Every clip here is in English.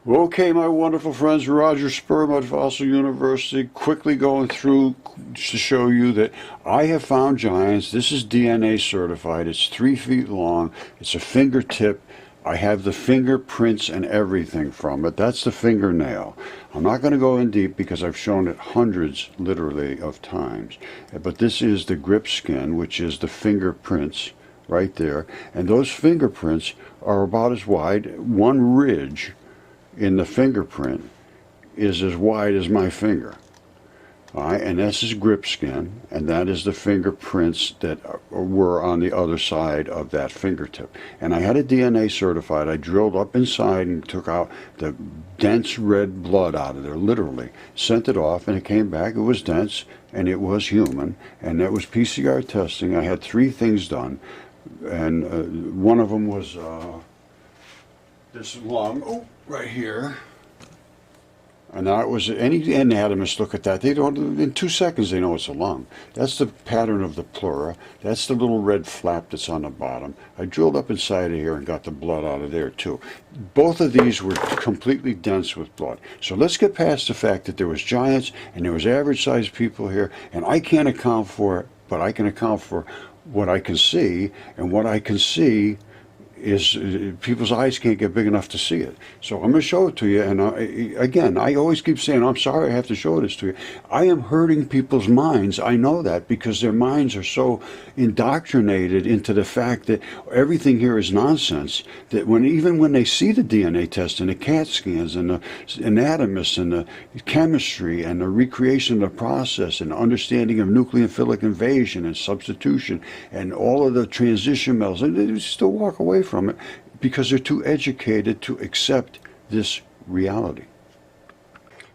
Okay, my wonderful friends, Roger Spur, Mudfossil University, quickly going through to show you that I have found giants. This is DNA certified. It's 3 feet long. It's a fingertip. I have the fingerprints and everything from it. That's the fingernail. I'm not going to go in deep because I've shown it hundreds, literally, of times. But this is the grip skin, which is the fingerprints right there. And those fingerprints are about as wide. One ridge in the fingerprint is as wide as my finger. All right, and this is grip skin, and that is the fingerprints that were on the other side of that fingertip. And I had it DNA certified. I drilled up inside and took out the dense red blood out of there, literally. Sent it off, and it came back. It was dense, and it was human, and that was PCR testing. I had 3 things done, and one of them was this lung, right here. And now it was, any anatomist look at that, they don't, in 2 seconds they know it's a lung. That's the pattern of the pleura. That's the little red flap that's on the bottom. I drilled up inside of here and got the blood out of there too. Both of these were completely dense with blood. So let's get past the fact that there was giants and there was average sized people here, and I can't account for it, but I can account for what I can see, and what I can see is people's eyes can't get big enough to see it. So I'm going to show it to you. And again, I always keep saying, I'm sorry I have to show this to you. I am hurting people's minds. I know that because their minds are so indoctrinated into the fact that everything here is nonsense, that even when they see the DNA test and the CAT scans and the anatomists and the chemistry and the recreation of the process and understanding of nucleophilic invasion and substitution and all of the transition metals, they still walk away from it because they're too educated to accept this reality.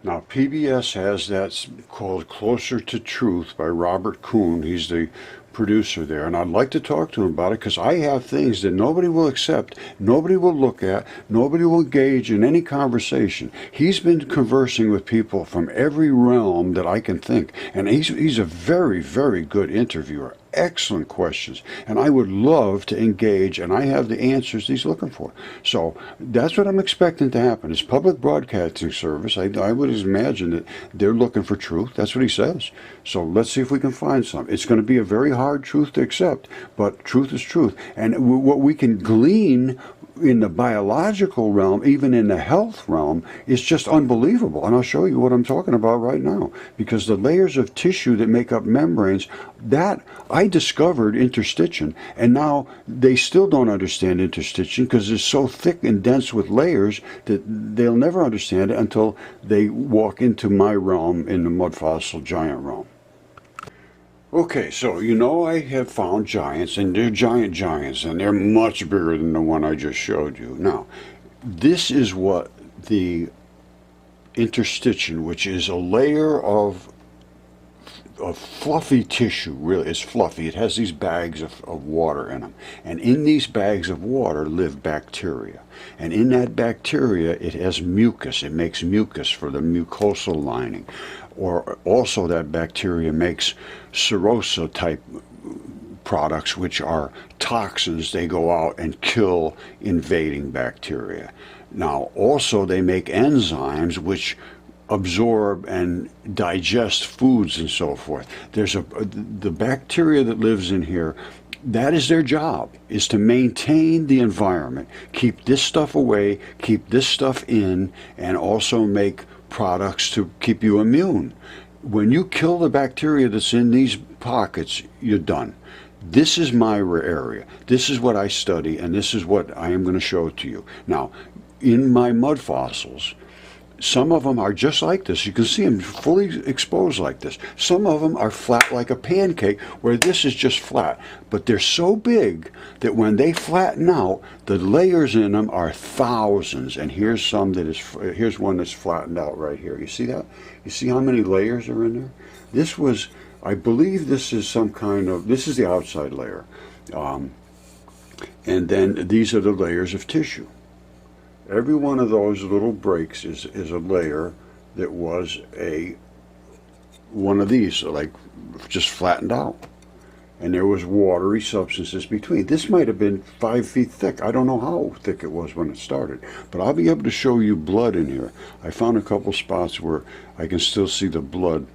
Now, PBS has that called Closer to Truth by Robert Kuhn. He's the producer there, and I'd like to talk to him about it because I have things that nobody will accept, nobody will look at, nobody will engage in any conversation. He's been conversing with people from every realm that I can think, and he's a very, very good interviewer. Excellent questions, and I would love to engage, and I have the answers he's looking for. So that's what I'm expecting to happen. It's public broadcasting service. I would imagine that they're looking for truth. That's what he says. So let's see if we can find some. It's going to be a very hard truth to accept, but truth is truth. And what we can glean in the biological realm, even in the health realm, is just unbelievable. And I'll show you what I'm talking about right now. Because the layers of tissue that make up membranes, that I discovered interstitium, and now they still don't understand interstitium because it's so thick and dense with layers that they'll never understand it until they walk into my realm, in the Mudfossil giant realm. Okay, so I have found giants, and they're giants, and they're much bigger than the one I just showed you. Now, this is what the interstitium, which is a layer of fluffy tissue, really, it's fluffy. It has these bags of water in them. And in these bags of water live bacteria. And in that bacteria, it has mucus. It makes mucus for the mucosal lining. Or also that bacteria makes serosa type products, which are toxins. They go out and kill invading bacteria. Now, also they make enzymes which absorb and digest foods and so forth. There's the bacteria that lives in here, that is their job, is to maintain the environment, keep this stuff away, keep this stuff in, and also make products to keep you immune. When you kill the bacteria that's in these pockets, you're done. This is my area. This is what I study, and this is what I am going to show to you. Now, in my mud fossils, some of them are just like this. You can see them fully exposed like this. Some of them are flat like a pancake, where this is just flat. But they're so big that when they flatten out, the layers in them are thousands. And here's here's one that's flattened out right here. You see that? You see how many layers are in there? This was, I believe this is some kind of, this is the outside layer. And then these are the layers of tissue. Every one of those little breaks is a layer that was one of these, like just flattened out. and there was watery substances between. This might have been 5 feet thick. I don't know how thick it was when it started, but I'll be able to show you blood in here. I found a couple spots where I can still see the blood,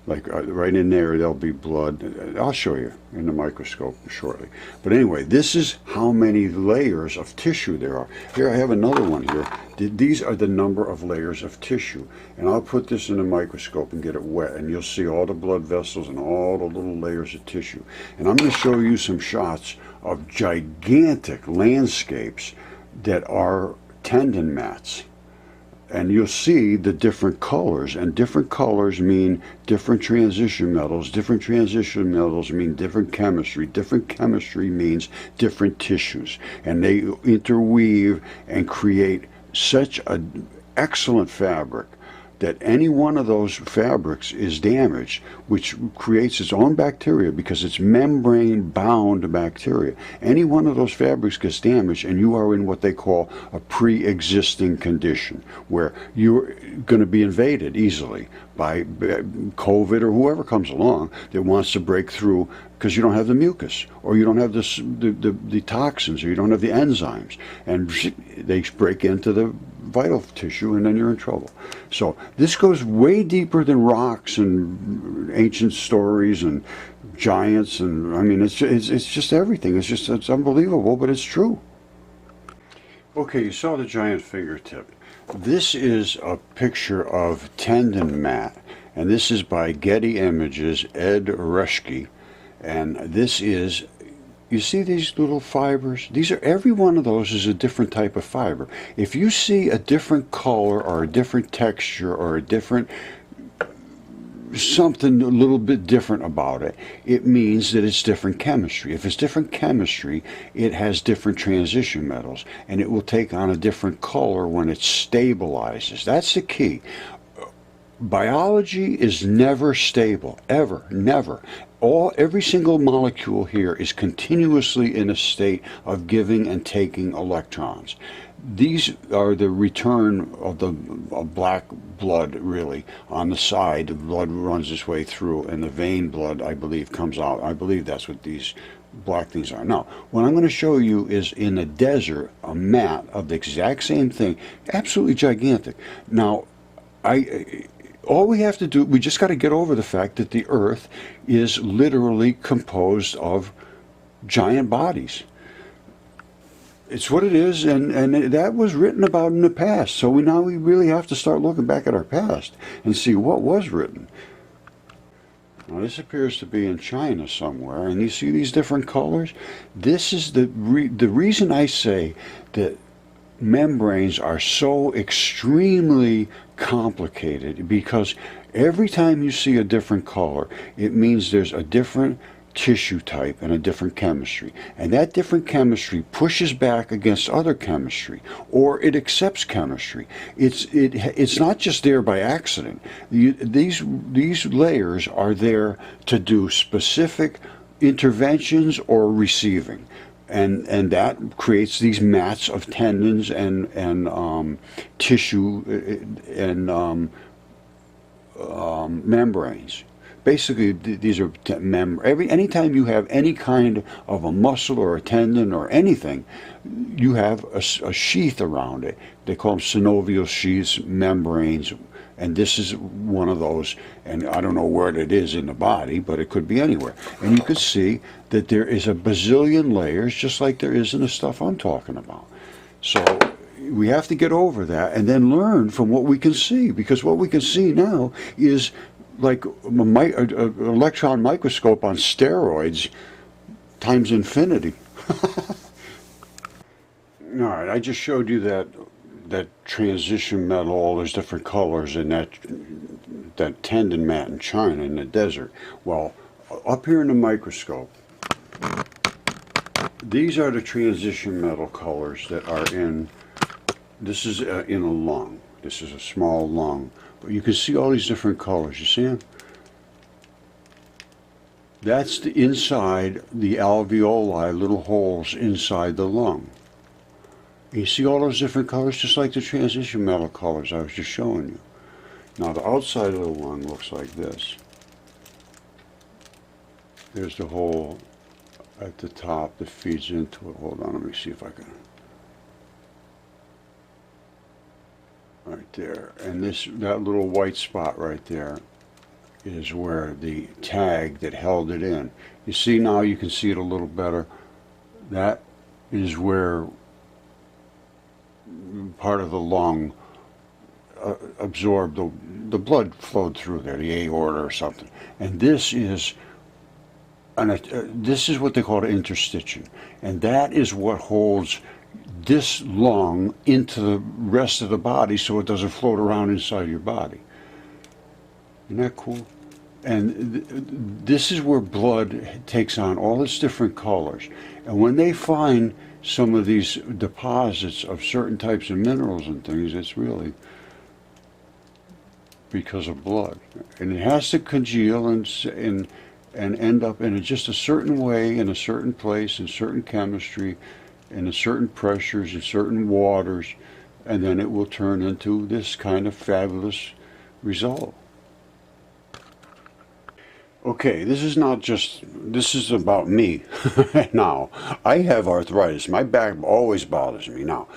like right in there, there'll be blood. I'll show you in the microscope shortly. But anyway, this is how many layers of tissue there are. Here I have another one here. These are the number of layers of tissue. And I'll put this in the microscope and get it wet, and you'll see all the blood vessels and all the little layers of tissue. And I'm going to show you some shots of gigantic landscapes that are tendon mats. And you'll see the different colors, and different colors mean different transition metals. Different transition metals mean different chemistry. Different chemistry means different tissues. And they interweave and create such an excellent fabric that any one of those fabrics is damaged, which creates its own bacteria because it's membrane-bound bacteria. Any one of those fabrics gets damaged, and you are in what they call a pre-existing condition, where you're going to be invaded easily by COVID or whoever comes along that wants to break through because you don't have the mucus, or you don't have the toxins, or you don't have the enzymes, and they break into the vital tissue, and then you're in trouble. So this goes way deeper than rocks and ancient stories and giants, and I mean it's just everything. It's unbelievable, but it's true. Okay, you saw the giant fingertip. This is a picture of tendon mat, and this is by Getty Images, Ed Reschke, and this is, you see these little fibers? These are, every one of those is a different type of fiber. If you see a different color or a different texture or a different something a little bit different about it, it means that it's different chemistry. If it's different chemistry, it has different transition metals, and it will take on a different color when it stabilizes. That's the key. Biology is never stable, ever, never. Every single molecule here is continuously in a state of giving and taking electrons. These are the return of the black blood, really, on the side. The blood runs its way through, and the vein blood, I believe, comes out. I believe that's what these black things are. Now, what I'm going to show you is in the desert, a mat of the exact same thing, absolutely gigantic. Now, all we have to do, we just got to get over the fact that the Earth is literally composed of giant bodies. It's what it is, and that was written about in the past. So we really have to start looking back at our past and see what was written. Now this appears to be in China somewhere, and you see these different colors? This is the reason I say that membranes are so extremely complicated, because every time you see a different color, it means there's a different tissue type and a different chemistry, and that different chemistry pushes back against other chemistry, or it accepts chemistry. It's not just there by accident. These layers are there to do specific interventions or receiving. And that creates these mats of tendons and tissue and membranes. Basically, these are anytime you have any kind of a muscle or a tendon or anything, you have a sheath around it. They call them synovial sheaths, membranes, and this is one of those. And I don't know where it is in the body, but it could be anywhere. And you could see that there is a bazillion layers, just like there is in the stuff I'm talking about. So we have to get over that and then learn from what we can see, because what we can see now is like an electron microscope on steroids times infinity. All right, I just showed you that transition metal, all those different colors in that tendon mat in China in the desert. Well, up here in the microscope, these are the transition metal colors that are in, this is in a lung. This is a small lung. But you can see all these different colors. You see them? That's the inside, the alveoli, little holes inside the lung. You see all those different colors, just like the transition metal colors I was just showing you. Now the outside of the lung looks like this. There's the whole at the top that feeds into it. Hold on, let me see if I can. Right there. And that little white spot right there is where the tag that held it in. You see now, you can see it a little better. That is where part of the lung absorbed, the blood flowed through there, the aorta or something. And this is what they call an interstitium. And that is what holds this lung into the rest of the body so it doesn't float around inside your body. Isn't that cool? And this is where blood takes on all its different colors. And when they find some of these deposits of certain types of minerals and things, it's really because of blood. And it has to congeal and end up in just a certain way, in a certain place, in certain chemistry, in a certain pressures, in certain waters, and then it will turn into this kind of fabulous result. Okay, this is about me. Now, I have arthritis. My back always bothers me. Now,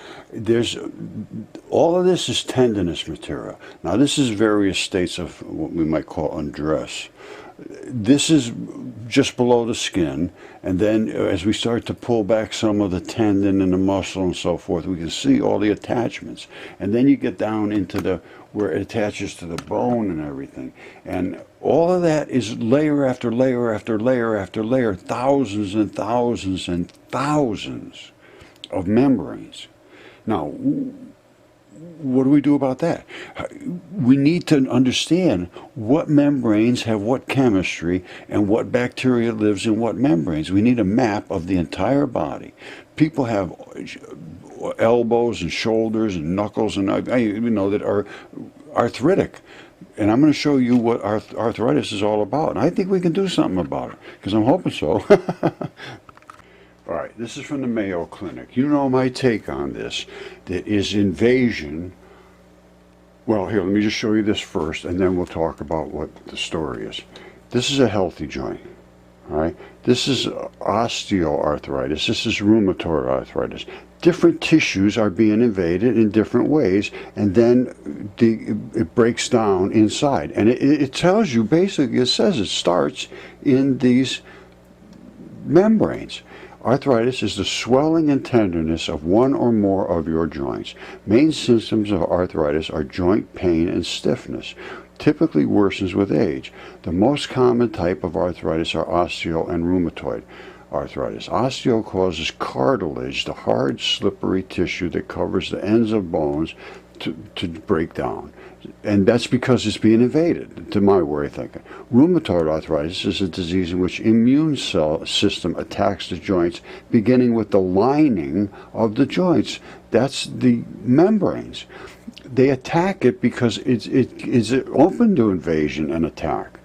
all of this is tendinous material. Now, this is various states of what we might call undress. This is just below the skin, and then as we start to pull back some of the tendon and the muscle and so forth, we can see all the attachments. And then you get down into where it attaches to the bone and everything. And all of that is layer after layer after layer after layer, thousands and thousands and thousands of membranes. Now, what do we do about that? We need to understand what membranes have what chemistry and what bacteria lives in what membranes. We need a map of the entire body. People have elbows and shoulders and knuckles and that are arthritic. And I'm going to show you what arthritis is all about. And I think we can do something about it, because I'm hoping so. All right, this is from the Mayo Clinic. You know my take on this. That is invasion. Well, here, let me just show you this first, and then we'll talk about what the story is. This is a healthy joint. All right, this is osteoarthritis. This is rheumatoid arthritis. Different tissues are being invaded in different ways, and then it breaks down inside. And it tells you, basically, it says it starts in these membranes. Arthritis is the swelling and tenderness of one or more of your joints. Main symptoms of arthritis are joint pain and stiffness. Typically worsens with age. The most common type of arthritis are osteo and rheumatoid arthritis. Osteo causes cartilage, the hard, slippery tissue that covers the ends of bones, to break down. And that's because it's being invaded, to my way of thinking. Rheumatoid arthritis is a disease in which immune cell system attacks the joints, beginning with the lining of the joints. That's the membranes. They attack it because it's open to invasion and attack.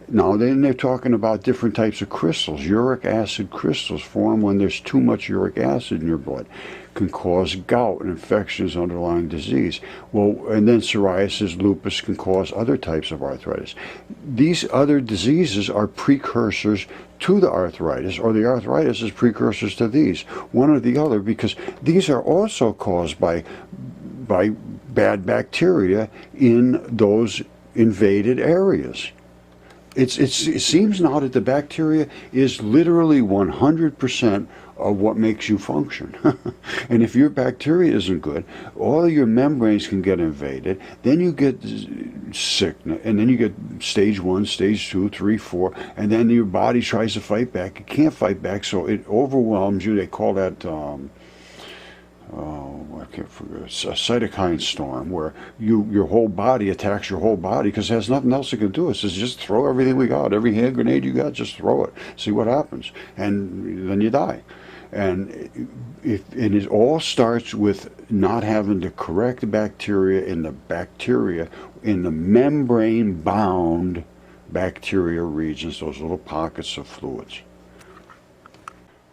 Now, then they're talking about different types of crystals. Uric acid crystals form when there's too much uric acid in your blood. Can cause gout and infections, underlying disease. Well, and then psoriasis, lupus can cause other types of arthritis. These other diseases are precursors to the arthritis, or the arthritis is precursors to these, one or the other, because these are also caused by bad bacteria in those invaded areas. It seems now that the bacteria is literally 100% of what makes you function. And if your bacteria isn't good, all of your membranes can get invaded. Then you get sick, and then you get stage 1, stage 2, 3, 4, and then your body tries to fight back. It can't fight back, so it overwhelms you. They call that I can't forget, a cytokine storm, where your whole body attacks your whole body because it has nothing else it can do. It says, just throw everything we got, every hand grenade you got, just throw it, see what happens, and then you die. And it all starts with not having the correct bacteria in the membrane-bound bacteria regions, those little pockets of fluids.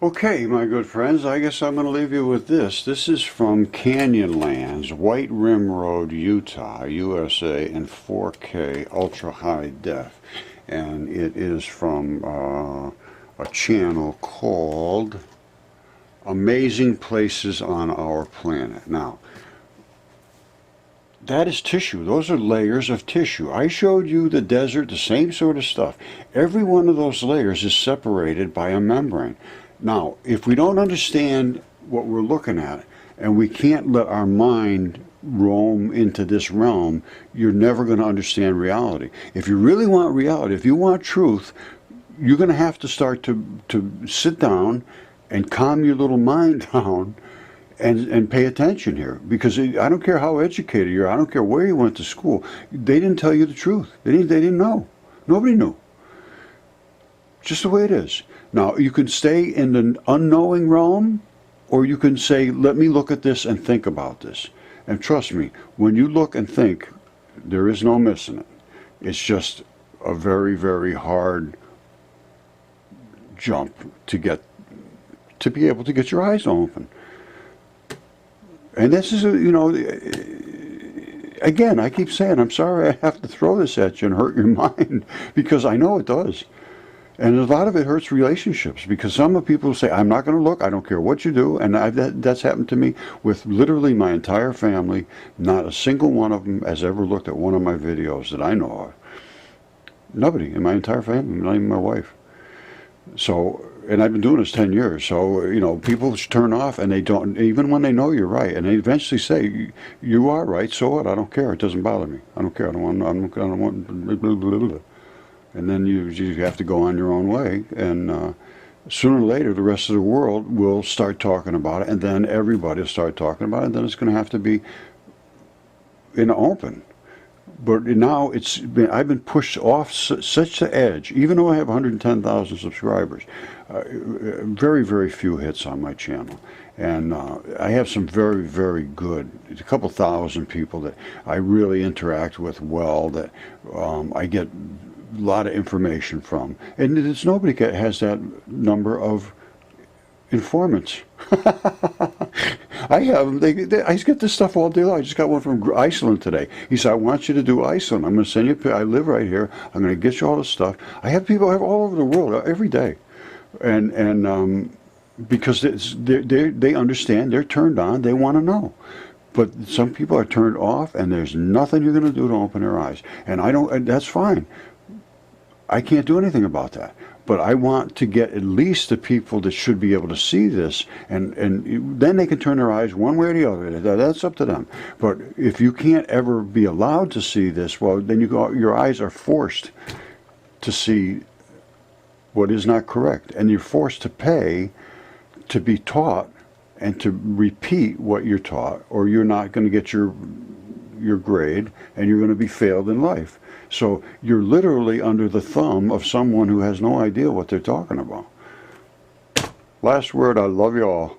Okay, my good friends, I guess I'm going to leave you with this. This is from Canyonlands, White Rim Road, Utah, USA, in 4K ultra high def. And it is from a channel called Amazing Places on Our Planet. Now, that is tissue. Those are layers of tissue. I showed you the desert, the same sort of stuff. Every one of those layers is separated by a membrane. Now, if we don't understand what we're looking at, and we can't let our mind roam into this realm, you're never going to understand reality. If you really want reality, if you want truth, you're going to have to start to sit down and calm your little mind down and pay attention here. Because I don't care how educated you are, I don't care where you went to school, they didn't tell you the truth. They didn't know. Nobody knew. Just the way it is. Now, you can stay in the unknowing realm, or you can say, let me look at this and think about this. And trust me, when you look and think, there is no missing it. It's just a very, very hard jump to be able to get your eyes open. And this is, you know, again, I keep saying, I'm sorry I have to throw this at you and hurt your mind, because I know it does. And a lot of it hurts relationships, because some of the people say, I'm not going to look, I don't care what you do. And that's happened to me with literally my entire family. Not a single one of them has ever looked at one of my videos that I know of. Nobody in my entire family, not even my wife. So, and I've been doing this 10 years, so, you know, people turn off and they don't, even when they know you're right, and they eventually say, you are right, so what, I don't care, it doesn't bother me, I don't care, I don't want, blah, blah, blah, blah. And then you have to go on your own way, and sooner or later the rest of the world will start talking about it, and then everybody will start talking about it, and then it's going to have to be in the open. But now I've been pushed off such the edge, even though I have 110,000 subscribers, very, very few hits on my channel. And I have some very, very good, a couple thousand people that I really interact with well, that I get a lot of information from. And there's nobody that has that number of informants. I have them. I get this stuff all day long. I just got one from Iceland today. He said, I want you to do Iceland. I'm going to send you, I live right here. I'm going to get you all this stuff. I have people all over the world every day. And because they understand, they're turned on, they want to know. But some people are turned off, and there's nothing you're going to do to open their eyes. And that's fine. I can't do anything about that. But I want to get at least the people that should be able to see this, and then they can turn their eyes one way or the other. That's up to them. But if you can't ever be allowed to see this, well, then your eyes are forced to see what is not correct. And you're forced to pay to be taught and to repeat what you're taught, or you're not going to get your grade, and you're going to be failed in life. So you're literally under the thumb of someone who has no idea what they're talking about. Last word, I love you all.